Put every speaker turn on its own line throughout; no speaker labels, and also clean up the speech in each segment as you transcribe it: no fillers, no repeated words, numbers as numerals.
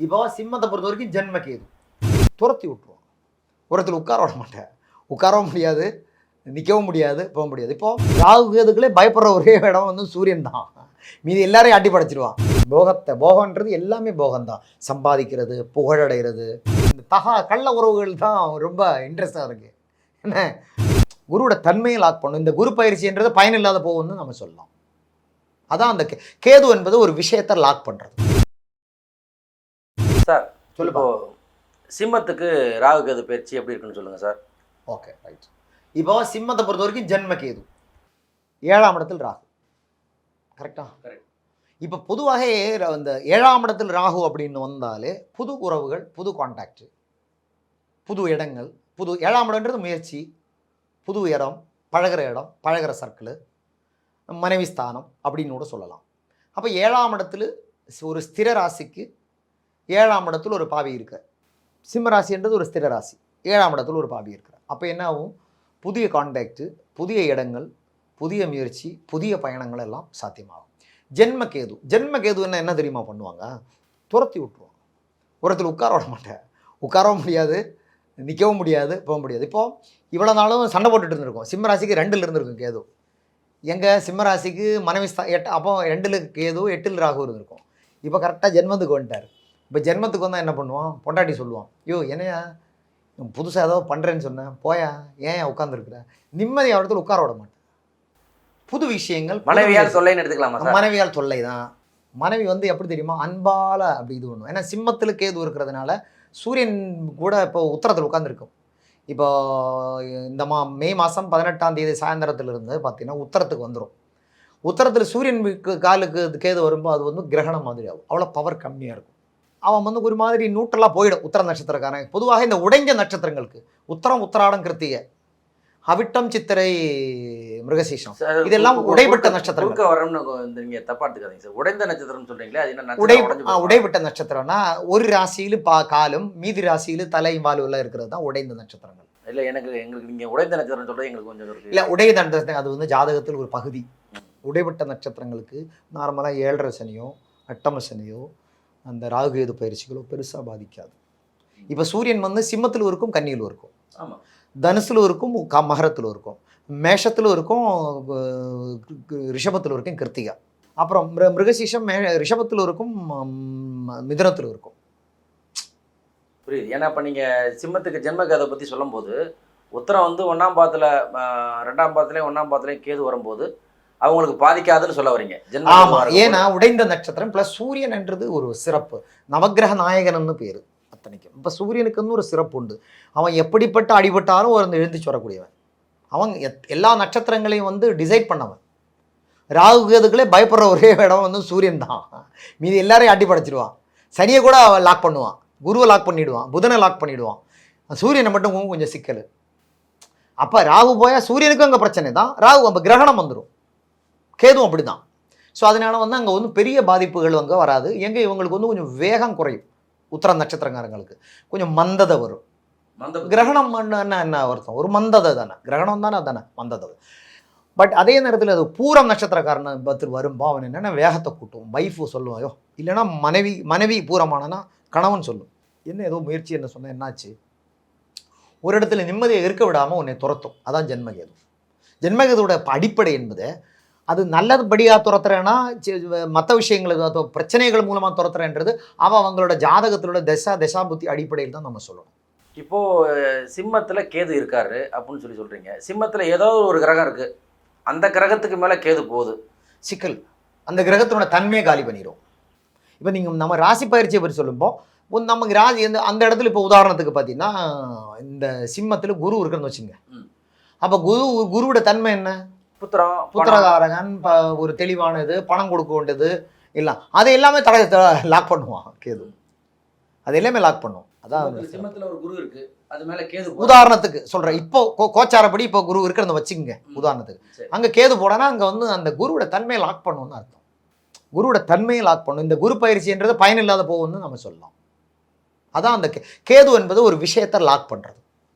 இப்போ சிம்மத்தை பொறுத்த வரைக்கும் ஜென்ம கேது துரத்தி விட்டுருவோம். ஒருத்தர் உட்கார விட மாட்டேன், உட்காரவும் முடியாது, நிற்கவும் முடியாது, போக முடியாது. இப்போ ராகு கேதுக்களே பயப்படுற ஒரே இடம் வந்து சூரியன் தான். மீதி எல்லாரையும் அடி படைச்சிடுவான். போகன்றது எல்லாமே போகம்தான். சம்பாதிக்கிறது, புகழடைகிறது, இந்த கள்ள உறவுகள் தான் ரொம்ப இன்ட்ரெஸ்டாக இருக்குது. என்ன குருவோட தன்மையை லாக் பண்ணும். இந்த குரு பயிற்சின்றது பயனில்லாத போகும்னு நம்ம சொல்லலாம். அதான் அந்த கேது என்பது ஒரு விஷயத்தை லாக் பண்ணுறது.
சார் இப்போ சிம்மத்துக்கு ராகு கேது பயிற்சி எப்படி இருக்குன்னு சொல்லுங்கள் சார்.
Okay, right. இப்போ சிம்மத்தை பொறுத்த வரைக்கும் ஜென்ம கேது 7ஆம் இடத்தில் ராகு. கரெக்டா?
கரெக்ட்.
இப்போ பொதுவாக இந்த 7ஆம் இடத்தில் ராகு அப்படின்னு வந்தாலே புது உறவுகள், புது கான்டாக்ட், புது இடங்கள், 7ஆம் இடம்ன்றது முயற்சி, புது இடம், பழகிற சர்க்கிள், மனைவி ஸ்தானம் அப்படின்னு கூட சொல்லலாம். அப்போ 7ஆம் இடத்துல ஒரு ஸ்திர ராசிக்கு 7ஆம் இடத்துல ஒரு பாவி இருக்கிற சிம்ம ராசின்றது ஒரு ஸ்திர ராசி. 7ஆம் இடத்துல ஒரு பாவி இருக்கிற அப்போ என்ன ஆகும்? புதிய கான்டாக்டு, புதிய இடங்கள், புதிய முயற்சி, புதிய பயணங்கள் எல்லாம் சாத்தியமாகும். ஜென்ம கேது என்ன தெரியுமா பண்ணுவாங்க? துரத்தி விட்டுருவாங்க. ஒருத்தர் உட்கார விட மாட்டேன், உட்காரவும் முடியாது, நிற்கவும் முடியாது, போக முடியாது. இப்போது இவ்வளோ நாளும் சண்டை போட்டுட்டு இருந்திருக்கும். சிம்ம ராசிக்கு 2ல் இருந்திருக்கும் கேது. எங்கள் சிம்ம ராசிக்கு மனைவி 8, அப்போ 2ல் கேது 8ல் ராகு இருந்திருக்கும். இப்போ கரெக்டாக ஜென்மத்துக்கு வந்துட்டார். இப்போ ஜென்மத்துக்கு வந்தால் என்ன பண்ணுவான்? பொண்டாட்டி சொல்லுவான், ஐயோ என்னையா புதுசாக ஏதோ பண்ணுறேன்னு சொன்னேன், போயா, ஏன் உட்காந்துருக்குற? நிம்மதி இடத்துல உட்கார விட மாட்டேன். புது விஷயங்கள்,
மனைவியால் தொல்லைன்னு எடுத்துக்கலாமா?
மனைவியால் தொல்லை தான். மனைவி வந்து எப்படி தெரியுமா? அன்பால் அப்படி இது பண்ணுவோம். ஏன்னா சிம்மத்தில் கேது இருக்கிறதுனால சூரியன் கூட இப்போ உத்தரத்தில் உட்காந்துருக்கும். இப்போ இந்த மே மாதம் 18ஆம் தேதி சாயந்தரத்துலேருந்து பார்த்தீங்கன்னா உத்தரத்துக்கு வந்துடும். உத்தரத்தில் சூரியன் காலுக்கு கேது வரும்போது அது வந்து கிரகணம் மாதிரி ஆகும். அவ்வளோ பவர் கம்மியாக இருக்கும். அவன் வந்து ஒரு மாதிரி நியூட்ரலாக போயிடும். உத்தர நட்சத்திரக்காரன் பொதுவாக இந்த உடைஞ்ச நட்சத்திரங்களுக்கு உத்தரம், உத்தராடம், கிருத்திகை, அவிட்டம், சித்திரை, மிருகசீஷம் இதெல்லாம் உடைபட்ட நட்சத்திரங்கள்.
வரணும்னு நீங்கள் தப்பா எடுத்துக்காதீங்க சார். உடைந்த நட்சத்திரம் சொல்றீங்களே, அது என்ன?
உடைபட்ட நட்சத்திரம்னா ஒரு ராசியில் காலும் மீதி ராசியில் தலையும் வாலுவெல்லாம் இருக்கிறது தான் உடைந்த நட்சத்திரங்கள்.
இல்லை, எங்களுக்கு நீங்கள் உடைந்த நட்சத்திரம் சொல்கிறது எங்களுக்கு கொஞ்சம் இருக்கு.
இல்லை, உடைந்த நட்சத்திரம் அது வந்து ஜாதகத்தில் ஒரு பகுதி. உடைபட்ட நட்சத்திரங்களுக்கு நார்மலாக 7.5 சனியோ 8 சனியோ அந்த ராகு கேது பயிற்சிகளோ பெருசாக பாதிக்காது. இப்போ சூரியன் வந்து சிம்மத்தில் இருக்கும், கன்னியில் இருக்கும்,
ஆமாம்,
தனுசில் இருக்கும், மகரத்தில் இருக்கும், மேஷத்தில் இருக்கும், ரிஷபத்தில் இருக்கும், கிருத்திகா, அப்புறம் மிருகசீஷம் ரிஷபத்தில் இருக்கும், மிதுனத்தில் இருக்கும்.
புரியுது. ஏன்னா இப்போ நீங்கள் சிம்மத்துக்கு ஜென்மகேதை பற்றி சொல்லும்போது உத்தரம் வந்து 1ஆம் பாதத்தில் 2ஆம் பாதத்துலேயும் 1ஆம் பாதத்துலேயும் கேது வரும்போது அவங்களுக்கு பாதிக்காதுன்னு சொல்ல வரீங்க.
ஆமாம், ஏன்னா உடைந்த நட்சத்திரம் ப்ளஸ் சூரியன் என்றது ஒரு சிறப்பு. நவக்கிரக நாயகன்னு பேர் அத்தனைக்கும். இப்போ சூரியனுக்குன்னு ஒரு சிறப்பு உண்டு. அவன் எப்படிப்பட்ட அடிபட்டாலும் ஒரு எழுந்திச்சு வரக்கூடியவன். அவன் எல்லா நட்சத்திரங்களையும் வந்து டிசைட் பண்ணவன். ராகு கேதுக்களே பயப்படுற ஒரே இடம் வந்து சூரியன் தான். மீதி எல்லாரையும் அடி படைச்சிடுவான். சனியை கூட அவன் லாக் பண்ணுவான், குருவை லாக் பண்ணிவிடுவான், புதனை லாக் பண்ணிவிடுவான். சூரியனை மட்டும் கொஞ்சம் சிக்கல். அப்போ ராகு போயா சூரியனுக்கும் அங்கே பிரச்சனை தான். ராகு அப்போ கிரகணம் வந்துடும், கேதுவும் அப்படி தான். ஸோ அதனால் வந்து அங்கே வந்து பெரிய பாதிப்புகள் அங்கே வராது. எங்கே இவங்களுக்கு வந்து கொஞ்சம் வேகம் குறையும். உத்தர நட்சத்திரக்காரங்களுக்கு கொஞ்சம் மந்ததை வரும். கிரகணம் என்ன அர்த்தம்? ஒரு மந்ததை தானே, கிரகணம் தானே மந்ததை. பட் அதே நேரத்தில் அது பூரம் நட்சத்திரக்காரனை பார்த்து வரும்போ அவன் என்னென்ன வேகத்தை கூட்டும். வைஃபு சொல்லுவாயோ, இல்லைன்னா மனைவி பூரமானனா கணவன் சொல்லும், என்ன ஏதோ முயற்சி என்ன சொன்ன, என்னாச்சு? ஒரு இடத்துல நிம்மதியை இருக்க விடாமல் உன்னை துரத்தும். அதான் ஜென்மகேது. ஜென்மகேதுவோட அடிப்படை என்பது அது நல்லபடியாக துரத்துறேன்னா மற்ற விஷயங்களுக்கு பிரச்சனைகள் மூலமாக துரத்துறேன்றது அவங்களோட ஜாதகத்திலோட தசாபுத்தி அடிப்படையில் தான் நம்ம சொல்லணும்.
இப்போது சிம்மத்தில் கேது இருக்காரு அப்படின்னு சொல்கிறீங்க. சிம்மத்தில் ஏதோ ஒரு கிரகம் இருக்குது, அந்த கிரகத்துக்கு மேலே கேது போகுது,
சிக்கல். அந்த கிரகத்தினோட தன்மையை காலி பண்ணிடும். இப்போ நீங்கள் நம்ம ராசி பயிற்சியை பற்றி சொல்லும்போது நமக்கு ராசி அந்த இடத்துல இப்போ உதாரணத்துக்கு பார்த்தீங்கன்னா இந்த சிம்மத்தில் குரு இருக்குன்னு வச்சுங்க. அப்போ குருவோட தன்மை என்ன? புத்திரகாரகன், ஒரு தெளிவானது, பணம் கொடுக்க வேண்டியது எல்லாம், அது எல்லாமே லாக் பண்ணுவான் கேது. அது எல்லாமே லாக் பண்ணும். அதான்
சிம்மத்தில் ஒரு குரு இருக்கு, அது மேலே கேது.
உதாரணத்துக்கு சொல்கிறேன், இப்போ கோச்சாரப்படி இப்போ குரு இருக்கிறத வச்சுக்கோங்க உதாரணத்துக்கு. அங்கே கேது போடனா அங்கே வந்து அந்த குருவோட தன்மையை லாக் பண்ணணும்னு அர்த்தம். குருவோட தன்மையை லாக் பண்ணும். இந்த குரு பயிற்சின்றது பயனில்லாத போகும்னு நம்ம சொல்லலாம். அதான் அந்த கேது என்பது ஒரு விஷயத்தை லாக் பண்ணுறது,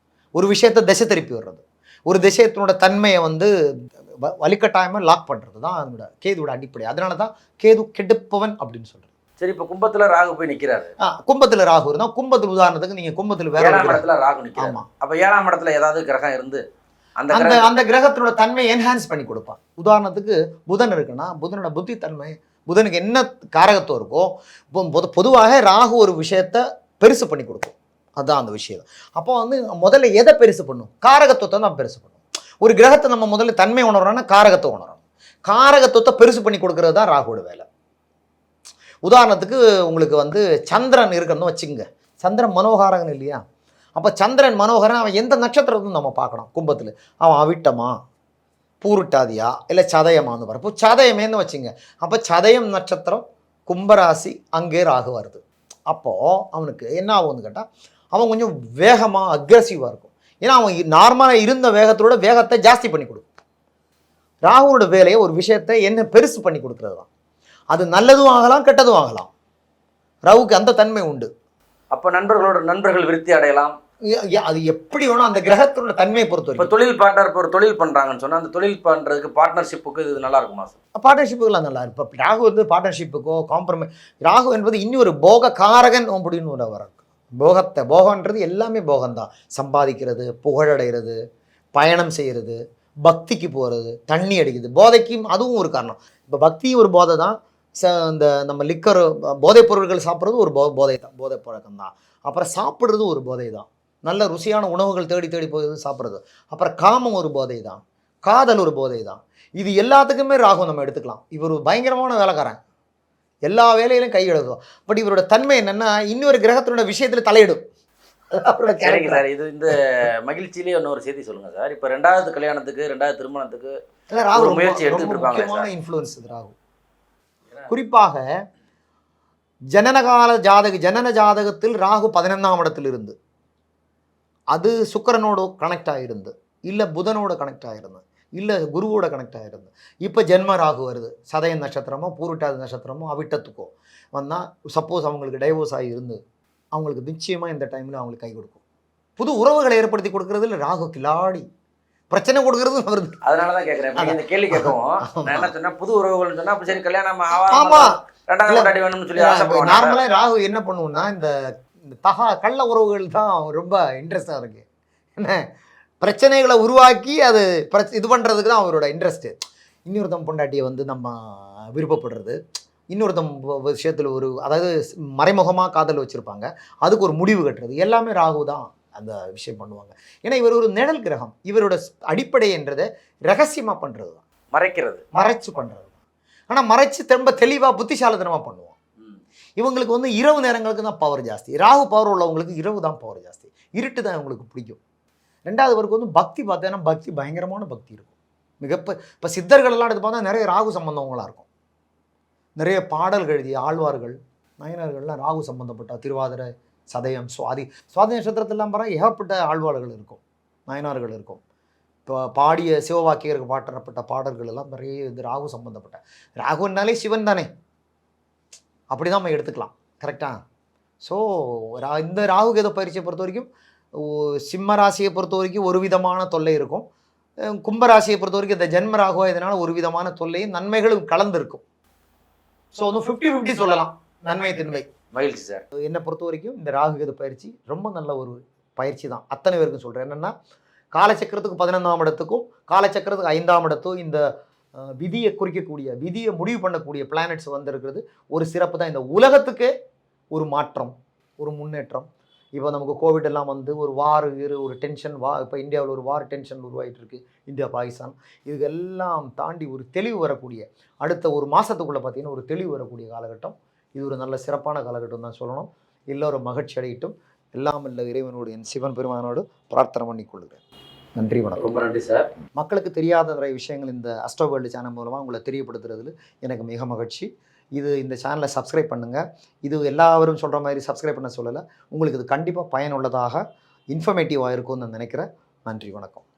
ஒரு விஷயத்தை திசை திருப்பி விடுறது, ஒரு திசையத்தினோட தன்மையை வந்து வலிக்கட்டாயமாக லாக் பண்ணுறது தான் அதனோட கேதுவோட அடிப்படை. அதனால தான் கேது கெடுப்பவன் அப்படின்னு சொல்கிறது.
சரி, இப்போ கும்பத்துல ராகு போய் நிக்கிறாரு.
கும்பத்தில் ராகு இருந்தால் கும்பத்தில் உதாரணத்துக்கு நீங்கள் கும்பத்தில் வேற
7ஆம் இடத்துல ராகு நிக்கிறாரு.
ஆமாம்,
அப்ப 7ஆம் இடத்துல ஏதாவது கிரகம் இருந்து அந்த
அந்த அந்த கிரகத்தினோட தன்மையை என்ஹான்ஸ் பண்ணி கொடுப்பான். உதாரணத்துக்கு புதன் இருக்குன்னா புதனோட புத்தி தன்மை, புதனுக்கு என்ன காரகத்துவம் இருக்கோ பொதுவாக ராகு ஒரு விஷயத்த பெருசு பண்ணி கொடுக்கும். அதுதான் அந்த விஷயம். அப்போ வந்து முதல்ல எதை பெருசு பண்ணும்? காரகத்துவத்தை தான் பெருசு பண்ணும். ஒரு கிரகத்தை நம்ம முதல்ல தன்மை உணர்றோம்னா காரகத்தை உணரணும். காரகத்துவத்தை பெருசு பண்ணி கொடுக்கறது தான் ராகுவோட வேலை. உதாரணத்துக்கு உங்களுக்கு வந்து சந்திரன் இருக்குன்னு வச்சுங்க. சந்திரன் மனோகாரகன் இல்லையா? அப்போ சந்திரன் மனோகரன் அவன் எந்த நட்சத்திரத்தையும் நம்ம பார்க்கணும். கும்பத்தில் அவன் அவிட்டமா, பூருட்டாதியா, இல்லை சதயமானு வரப்போ சதயமேன்னு வச்சுங்க. அப்போ சதயம் நட்சத்திரம் கும்பராசி, அங்கே ராகு வருது. அப்போது அவனுக்கு என்ன ஆகும்னு கேட்டால் அவன் கொஞ்சம் வேகமாக அக்ரெசிவாக இருக்கும். ஏன்னா அவன் நார்மலாக இருந்த வேகத்தோட வேகத்தை ஜாஸ்தி பண்ணி கொடுக்கும். ராகுவோட வேலையை ஒரு விஷயத்தை என்ன பெருசு பண்ணி கொடுக்கறது தான். அது நல்லதும் ஆகலாம், கெட்டதும் ஆகலாம். ராகுக்கு அந்த தன்மை உண்டு.
அப்ப நண்பர்கள் விருத்தி அடையலாம்.
அது எப்படி வேணும் அந்த கிரகத்தோட தன்மையை பொறுத்த
இப்போ தொழில் பார்ட்னர், இப்போ ஒரு தொழில் பண்றாங்கன்னு சொன்னா அந்த தொழில் பண்றதுக்கு பார்ட்னர்ஷிப்புக்கு இது நல்லா இருக்குமா சார்?
பார்ட்னர்ஷிப்புக்கெல்லாம் நல்லா இருக்கும். இப்போ ராகு வந்து பார்ட்னர்ஷிப்புக்கோ காம்ப்ரமைஸ், ராகு என்பது இன்னொரு போக காரகன் அப்படின்னு ஒரு வர போகன்றது எல்லாமே போகம்தான். சம்பாதிக்கிறது, புகழடைகிறது, பயணம் செய்கிறது, பக்திக்கு போகிறது, தண்ணி அடிக்குது, போதைக்கும் அதுவும் ஒரு காரணம். இப்போ பக்தி ஒரு போதை தான். இந்த நம்ம லிக்கர் போதைப் பொருட்கள் சாப்பிட்றது ஒரு போதை தான், போதை பழக்கம் தான். அப்புறம் சாப்பிட்றது ஒரு போதை தான். நல்ல ருசியான உணவுகள் தேடி போய் சாப்பிட்றது. அப்புறம் காமம் ஒரு போதை தான், காதல் ஒரு போதை தான். இது எல்லாத்துக்குமே ராகு நம்ம எடுத்துக்கலாம். இவர் ஒரு பயங்கரமான வேலைக்காரன், எல்லா வேலையிலும் கை எழுதும். பட் இவரோட தன்மை என்னன்னா இன்னொரு கிரகத்தினோட விஷயத்தில் தலையிடும்.
சரிங்க சார், இது இந்த மகிழ்ச்சியிலேயே இன்னொரு செய்தி சொல்லுங்க சார். இப்போ 2வது கல்யாணத்துக்கு 2வது திருமணத்துக்கு
ராகு
முயற்சி எடுத்துட்டு இருப்பாங்க.
முக்கியமான இன்ஃப்ளூயன்ஸ் ராகு. குறிப்பாக ஜனன ஜாதகத்தில் ராகு 11ஆம் இடத்தில் இருந்து அது சுக்கிரனோட கனெக்ட் ஆகிருந்து, இல்லை புதனோட கனெக்ட் ஆகிருந்து, இல்லை குருவோட கனெக்ட் ஆகிருந்து. இப்போ ஜென்ம ராகு வருது. சதய நட்சத்திரமோ பூருட்டாதி நட்சத்திரமோ அவிட்டத்துக்கோ வந்தால் சப்போஸ் அவங்களுக்கு டைவோர்ஸ் ஆகி இருந்து அவங்களுக்கு நிச்சயமாக இந்த டைமில் அவங்களுக்கு கை கொடுக்கும். புது உறவுகளை ஏற்படுத்தி கொடுக்கறதுல ராகு கிளாடி, பிரச்சனை கொடுக்கறது வருது.
அதனால தான் கேட்குறேன். இந்த கேள்வி கேட்கவும் நான் என்ன சொன்னேன், புது உறவுகள்னு சொன்னால் அப்போ சரி கல்யாணம்
ஆமாம்
2ஆம் கொண்டாடி வேணும்னு சொல்லி ஆசைப்படுவாங்க.
நார்மலாக ராகு என்ன பண்ணுவோம்னா இந்த கள்ள உறவுகள் தான் ரொம்ப இன்ட்ரெஸ்டாக இருக்கு. என்ன பிரச்சனைகளை உருவாக்கி அது இது பண்ணுறதுக்கு தான் அவரோட இன்ட்ரெஸ்ட்டு. இன்னொருத்தம் பொண்டாட்டியை வந்து நம்ம விருப்பப்படுறது, இன்னொருத்தம் விஷயத்தில் ஒரு அதாவது மறைமுகமாக காதல் வச்சுருப்பாங்க, அதுக்கு ஒரு முடிவு கட்டுறது, எல்லாமே ராகு தான் அந்த விஷயம் பண்ணுவாங்க. ஏன்னா இவர் ஒரு நிழல் கிரகம். இவரோட அடிப்படை என்றதை ரகசியமாக பண்ணுறது தான், மறைச்சு பண்ணுறது. ஆனால் மறைச்சு திரும்ப தெளிவாக புத்திசாலித்தனமாக பண்ணுவோம். இவங்களுக்கு வந்து இரவு நேரங்களுக்கு தான் பவர் ஜாஸ்தி. ராகு பவர் உள்ளவங்களுக்கு இரவு தான் பவர் ஜாஸ்தி, இருட்டு தான் இவங்களுக்கு பிடிக்கும். 2வது பேருக்கு வந்து பக்தி பார்த்தேன்னா பக்தி பயங்கரமான பக்தி இருக்கும். இப்போ சித்தர்களெல்லாம் எடுத்து பார்த்தா நிறைய ராகு சம்பந்தவங்களாக இருக்கும். நிறைய பாடல்கள் எழுதிய ஆழ்வார்கள், நயனர்கள்லாம் ராகு சம்பந்தப்பட்ட திருவாதிரை, சதயம், சுவாதி நட்சத்திரத்திலாம் பாருங்க ஏகப்பட்ட ஆழ்வார்கள் இருக்கும், நயனார்கள் இருக்கும். இப்போ பாடிய சிவவாக்கியருக்கு பாட்டப்பட்ட பாடல்கள் எல்லாம் நிறைய இது ராகு சம்பந்தப்பட்ட. ராகுன்னாலே சிவன் தானே, அப்படி தான் நம்ம எடுத்துக்கலாம். கரெக்டாக? ஸோ இந்த ராகு கேது பயிற்சியை பொறுத்த வரைக்கும் சிம்ம ராசியை பொறுத்த வரைக்கும் ஒரு விதமான தொல்லை இருக்கும். கும்பராசியை பொறுத்த வரைக்கும் இந்த ஜென்ம ராகுவா இதனால் ஒரு விதமான தொல்லையும் நன்மைகளும் கலந்துருக்கும். ஸோ வந்து 50-50 சொல்லலாம், நன்மை தின்மை.
மகிழ்ச்சி சார்.
என்னை பொறுத்த வரைக்கும் இந்த ராகு கேது பயிற்சி ரொம்ப நல்ல ஒரு பயிற்சி தான். அத்தனை பேருக்கும் சொல்கிறேன். என்னென்னா காலச்சக்கரத்துக்கு 11ஆம் இடத்துக்கும் காலச்சக்கரத்துக்கு 5ஆம் இடத்தும் இந்த விதியை குறிக்கக்கூடிய, விதியை முடிவு பண்ணக்கூடிய பிளானட்ஸ் வந்திருக்கிறது ஒரு சிறப்பு தான். இந்த உலகத்துக்கே ஒரு மாற்றம், ஒரு முன்னேற்றம். இப்போ நமக்கு கோவிட் எல்லாம் வந்து ஒரு ஒரு டென்ஷன் இப்போ இந்தியாவில் ஒரு வார் டென்ஷன் உருவாகிட்டு இருக்கு, இந்தியா பாகிஸ்தான். இதுக்கெல்லாம் தாண்டி ஒரு தெளிவு வரக்கூடிய, அடுத்த ஒரு மாதத்துக்குள்ளே பார்த்தீங்கன்னா ஒரு தெளிவு வரக்கூடிய காலகட்டம். இது ஒரு நல்ல சிறப்பான காலகட்டம் தான் சொல்லணும். எல்லோரும் மகிழ்ச்சி அடையிட்டும். எல்லாம் இல்லை இறைவனோடு என் சிவன் பெருமானோடு பிரார்த்தனை பண்ணிக்கொள்கிறேன். நன்றி, வணக்கம்.
ரொம்ப நன்றி சார்.
மக்களுக்கு தெரியாத நிறைய விஷயங்கள் இந்த அஸ்ட்ரோ வேர்ல்டு சேனல் மூலமாக உங்களை தெரியப்படுத்துறதுல எனக்கு மிக மகிழ்ச்சி. இந்த சேனலை சப்ஸ்கிரைப் பண்ணுங்கள். இது எல்லாரும் சொல்கிற மாதிரி சப்ஸ்கிரைப் பண்ண சொல்லலை, உங்களுக்கு இது கண்டிப்பாக பயனுள்ளதாக இன்ஃபர்மேட்டிவாக இருக்கும்னு நான் நினைக்கிறேன். நன்றி, வணக்கம்.